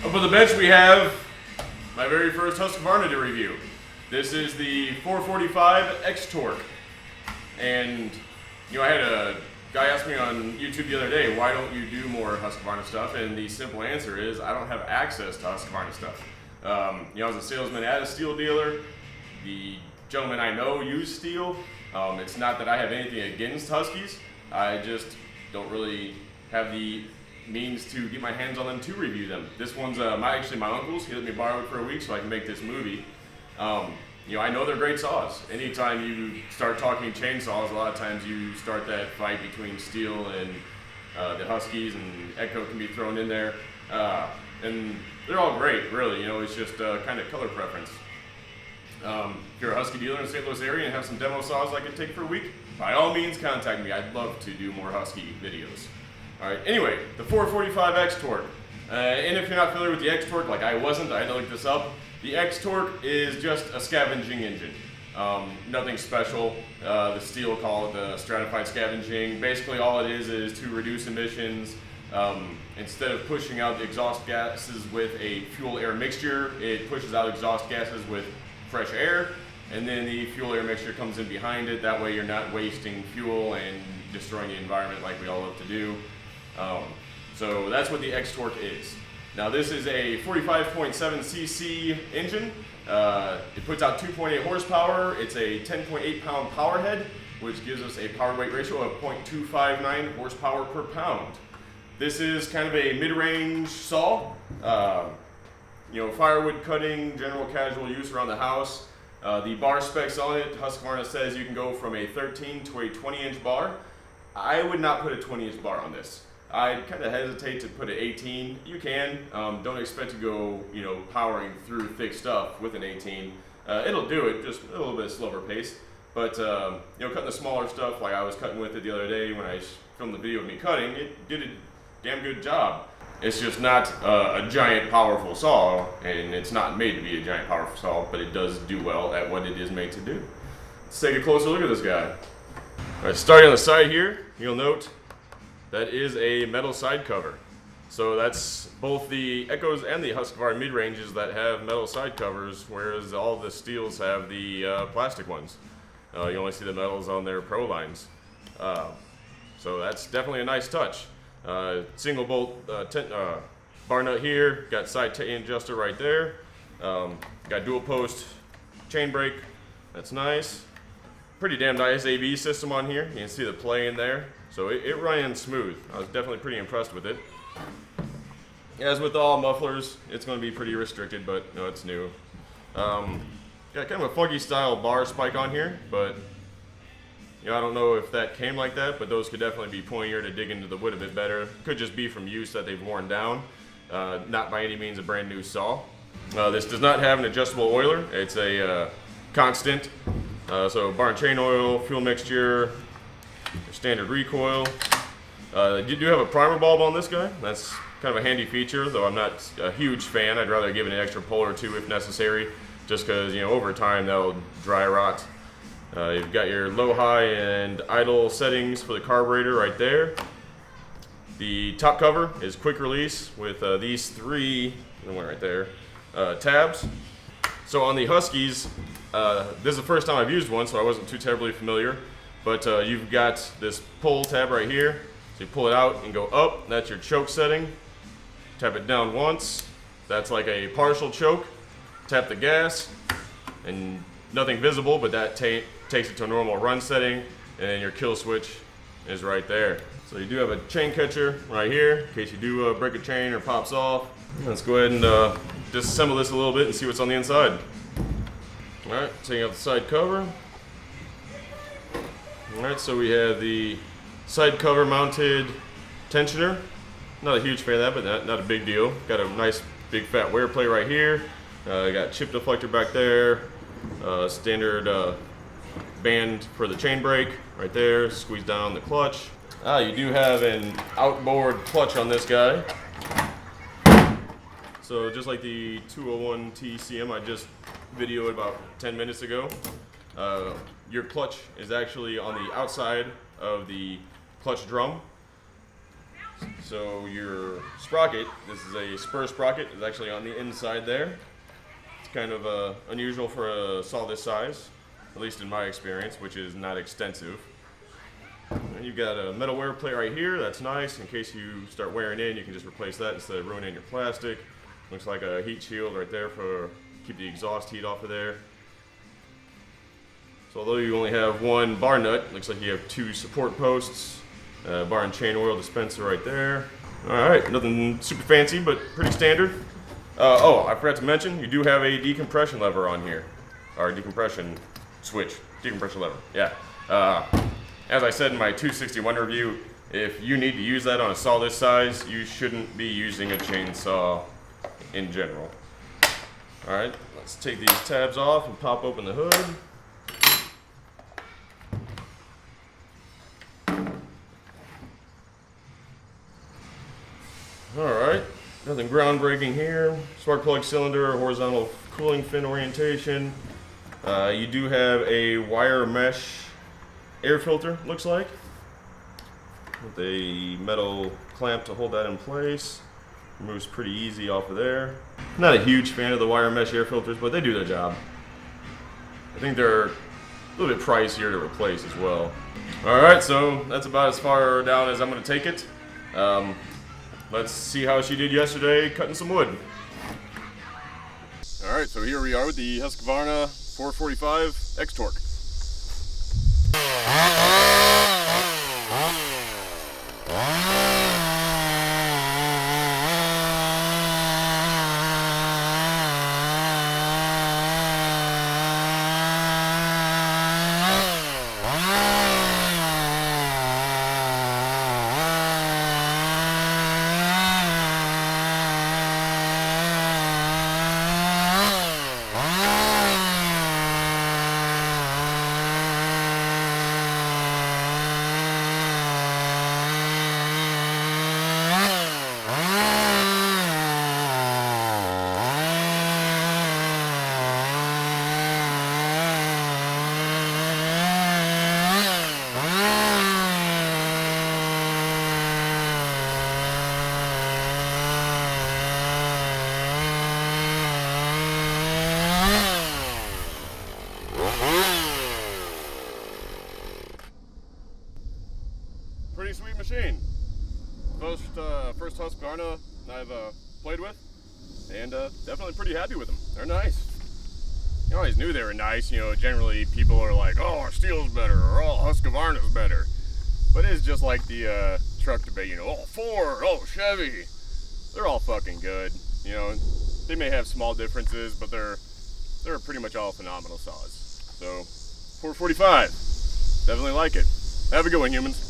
Up on the bench we have my very first Husqvarna to review. This is the 445 X-Torq. And, you know, I had a guy ask me on YouTube the other day, why don't you do more Husqvarna stuff? And the simple answer is, I don't have access to Husqvarna stuff. You know, I was a salesman at a steel dealer. The gentlemen I know use steel. It's not that I have anything against Huskies. I just don't really have the means to get my hands on them to review them. This one's actually my uncle's. He let me borrow it for a week so I can make this movie. You know, I know they're great saws. Anytime you start talking chainsaws, a lot of times you start that fight between steel and the Huskies, and Echo can be thrown in there. And they're all great, really. You know, it's just kind of color preference. If you're a Husky dealer in the St. Louis area and have some demo saws I could take for a week, by all means contact me. I'd love to do more Husky videos. All right, anyway, the 445 X-Torq. And if you're not familiar with the X-Torq, like I wasn't, I had to look this up. The X-Torq is just a scavenging engine. Nothing special. The steel call it the stratified scavenging. Basically all it is to reduce emissions. Instead of pushing out the exhaust gases with a fuel-air mixture, it pushes out exhaust gases with fresh air, and then the fuel-air mixture comes in behind it. That way you're not wasting fuel and destroying the environment like we all love to do. So that's what the X-Torq is. Now this is a 45.7 cc engine. It puts out 2.8 horsepower. It's a 10.8 pound power head, which gives us a power weight ratio of 0.259 horsepower per pound. This is kind of a mid-range saw. You know, firewood cutting, general casual use around the house. The bar specs on it, Husqvarna says you can go from a 13 to a 20-inch bar. I would not put a 20-inch bar on this. I'd kind of hesitate to put an 18. You can. Don't expect to go, you know, powering through thick stuff with an 18. It'll do it, just a little bit slower pace. But, you know, cutting the smaller stuff like I was cutting with it the other day when I filmed the video of me cutting, it did a damn good job. It's just not a giant, powerful saw, and it's not made to be a giant, powerful saw, but it does do well at what it is made to do. Let's take a closer look at this guy. All right, starting on the side here, you'll note that is a metal side cover. So that's both the Echoes and the Husqvarna mid-ranges that have metal side covers, whereas all the steels have the plastic ones. You only see the metals on their Pro lines. So that's definitely a nice touch. Single bolt bar nut here, got side chain adjuster right there. Got dual post chain brake, that's nice. Pretty damn nice AV system on here. You can see the play in there. So it ran smooth. I was definitely pretty impressed with it. As with all mufflers, it's going to be pretty restricted, but no, it's new. Got kind of a funky style bar spike on here, but you know, I don't know if that came like that, but those could definitely be pointier to dig into the wood a bit better. Could just be from use that they've worn down. Not by any means a brand new saw. This does not have an adjustable oiler. It's a constant. So bar and chain oil, fuel mixture, standard recoil. You do have a primer bulb on this guy. That's kind of a handy feature, though I'm not a huge fan. I'd rather give it an extra pull or two if necessary, just because, you know, over time that'll dry rot. You've got your low, high, and idle settings for the carburetor right there. The top cover is quick release with these three, the one right there, tabs. So on the Huskies, this is the first time I've used one, so I wasn't too terribly familiar. But you've got this pull tab right here. So you pull it out and go up. That's your choke setting. Tap it down once. That's like a partial choke. Tap the gas, and nothing visible, but that takes it to a normal run setting, and then your kill switch is right there. So you do have a chain catcher right here in case you do break a chain or pops off. Let's go ahead and disassemble this a little bit and see what's on the inside. All right, taking out the side cover. All right, so we have the side cover mounted tensioner. Not a huge fan of that, but not a big deal. Got a nice big fat wear plate right here. Got chip deflector back there. Standard band for the chain brake right there. Squeeze down the clutch. You do have an outboard clutch on this guy. So just like the 201 TCM I just videoed about 10 minutes ago, your clutch is actually on the outside of the clutch drum. So your sprocket, this is a spur sprocket, is actually on the inside there. It's kind of unusual for a saw this size, at least in my experience, which is not extensive. And you've got a metal wear plate right here. That's nice. In case you start wearing in, you can just replace that instead of ruining your plastic. Looks like a heat shield right there for keep the exhaust heat off of there. So although you only have one bar nut, looks like you have two support posts. Bar and chain oil dispenser right there. Alright, nothing super fancy, but pretty standard. Oh, I forgot to mention, you do have a decompression lever on here. Or decompression switch. Decompression lever, yeah. As I said in my 261 review, if you need to use that on a saw this size, you shouldn't be using a chainsaw in general. Alright, let's take these tabs off and pop open the hood. Alright, nothing groundbreaking here. Spark plug cylinder, horizontal cooling fin orientation. You do have a wire mesh air filter, looks like, with a metal clamp to hold that in place. Moves pretty easy off of there. Not a huge fan of the wire mesh air filters, but they do their job. I think they're a little bit pricier to replace as well. Alright, so that's about as far down as I'm going to take it. Let's see how she did yesterday cutting some wood. Alright, so here we are with the Husqvarna 445 X-Torq. Pretty sweet machine. First Husqvarna I've played with, and definitely pretty happy with them. They're nice. You always knew they were nice. You know, generally people are like, oh, Steel's better, or oh, Husqvarna's better. But it's just like the truck debate, you know, oh, Ford, oh, Chevy. They're all fucking good. You know, they may have small differences, but they're pretty much all phenomenal saws. So, 445, definitely like it. Have a good one, humans.